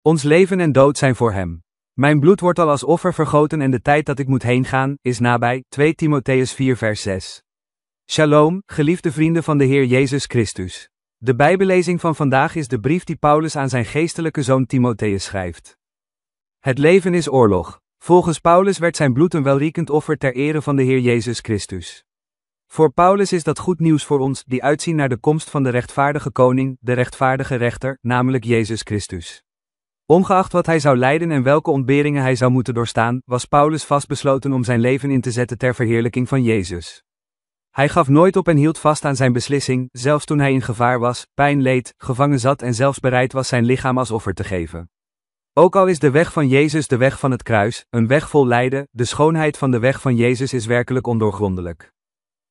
Ons leven en dood zijn voor hem. Mijn bloed wordt al als offer vergoten en de tijd dat ik moet heen gaan, is nabij. 2 Timotheus 4 vers 6. Shalom, geliefde vrienden van de Heer Jezus Christus. De Bijbellezing van vandaag is de brief die Paulus aan zijn geestelijke zoon Timotheus schrijft. Het leven is oorlog. Volgens Paulus werd zijn bloed een welriekend offer ter ere van de Heer Jezus Christus. Voor Paulus is dat goed nieuws voor ons, die uitzien naar de komst van de rechtvaardige koning, de rechtvaardige rechter, namelijk Jezus Christus. Ongeacht wat hij zou lijden en welke ontberingen hij zou moeten doorstaan, was Paulus vastbesloten om zijn leven in te zetten ter verheerlijking van Jezus. Hij gaf nooit op en hield vast aan zijn beslissing, zelfs toen hij in gevaar was, pijn leed, gevangen zat en zelfs bereid was zijn lichaam als offer te geven. Ook al is de weg van Jezus de weg van het kruis, een weg vol lijden, de schoonheid van de weg van Jezus is werkelijk ondoorgrondelijk.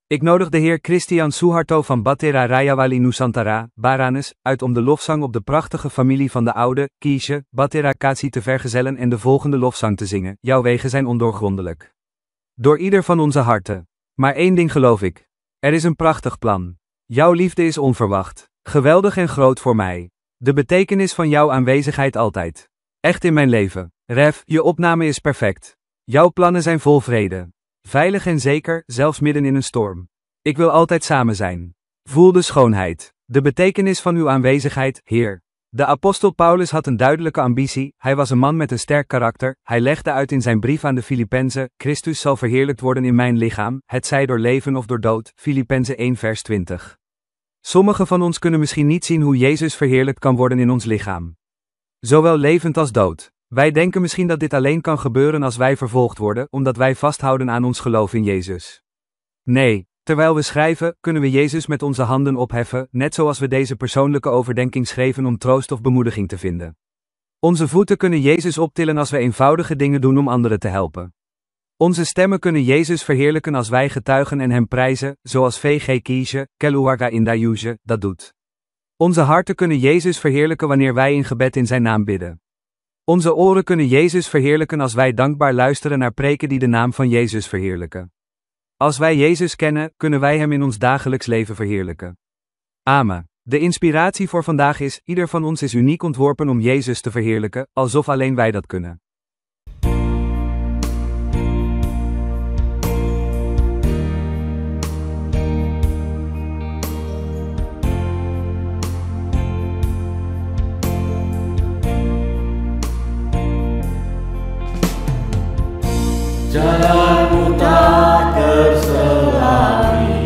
Ik nodig de Heer Christian Suharto van Battera Rayawali Nusantara, Baranes, uit om de lofzang op de prachtige familie van de oude, Kiesje, Battera Katsi te vergezellen en de volgende lofzang te zingen. Jouw wegen zijn ondoorgrondelijk. Door ieder van onze harten. Maar één ding geloof ik. Er is een prachtig plan. Jouw liefde is onverwacht, geweldig en groot voor mij. De betekenis van jouw aanwezigheid altijd. Echt in mijn leven. Ref, je opname is perfect. Jouw plannen zijn vol vrede. Veilig en zeker, zelfs midden in een storm. Ik wil altijd samen zijn. Voel de schoonheid. De betekenis van uw aanwezigheid, Heer. De apostel Paulus had een duidelijke ambitie, hij was een man met een sterk karakter, hij legde uit in zijn brief aan de Filippenzen, Christus zal verheerlijkt worden in mijn lichaam, hetzij door leven of door dood, Filippenzen 1 vers 20. Sommigen van ons kunnen misschien niet zien hoe Jezus verheerlijkt kan worden in ons lichaam. Zowel levend als dood. Wij denken misschien dat dit alleen kan gebeuren als wij vervolgd worden, omdat wij vasthouden aan ons geloof in Jezus. Nee, terwijl we schrijven, kunnen we Jezus met onze handen opheffen, net zoals we deze persoonlijke overdenking schreven om troost of bemoediging te vinden. Onze voeten kunnen Jezus optillen als we eenvoudige dingen doen om anderen te helpen. Onze stemmen kunnen Jezus verheerlijken als wij getuigen en hem prijzen, zoals VG Kiesje, Keluarga Indayuje, dat doet. Onze harten kunnen Jezus verheerlijken wanneer wij in gebed in zijn naam bidden. Onze oren kunnen Jezus verheerlijken als wij dankbaar luisteren naar preken die de naam van Jezus verheerlijken. Als wij Jezus kennen, kunnen wij hem in ons dagelijks leven verheerlijken. Amen. De inspiratie voor vandaag is, ieder van ons is uniek ontworpen om Jezus te verheerlijken, alsof alleen wij dat kunnen. Jalanmu tak terselami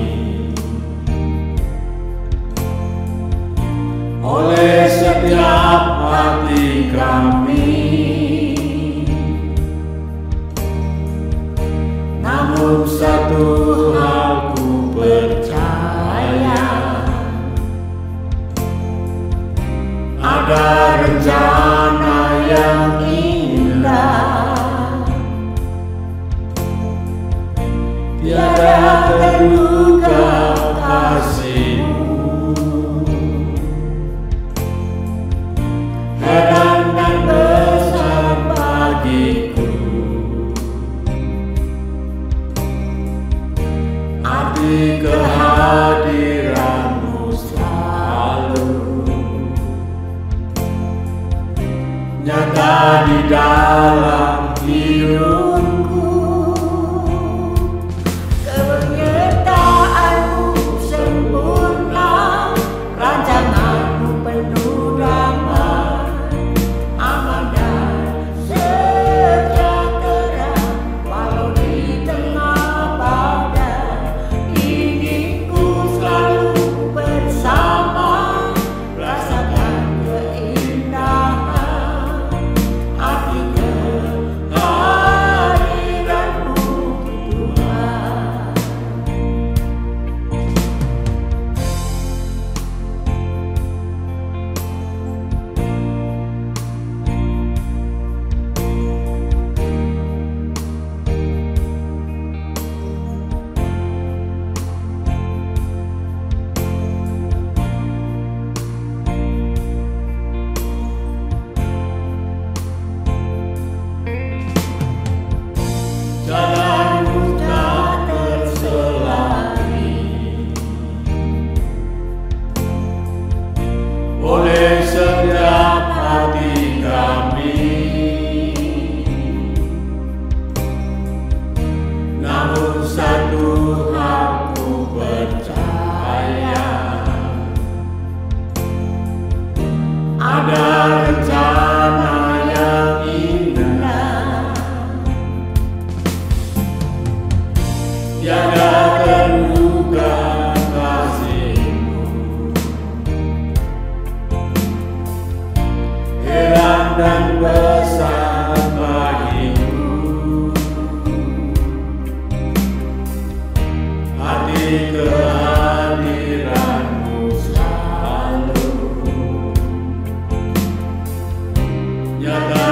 oleh setiap hati kami, namun satu hal ku percaya, ada rencana yang indah. Tiada terduga kasihmu, heran dan besar bagiku, arti kehadiranmu selalu nyata di dalam hidupku. dan besar bagiku. Hati kehadiranmu selalu nyata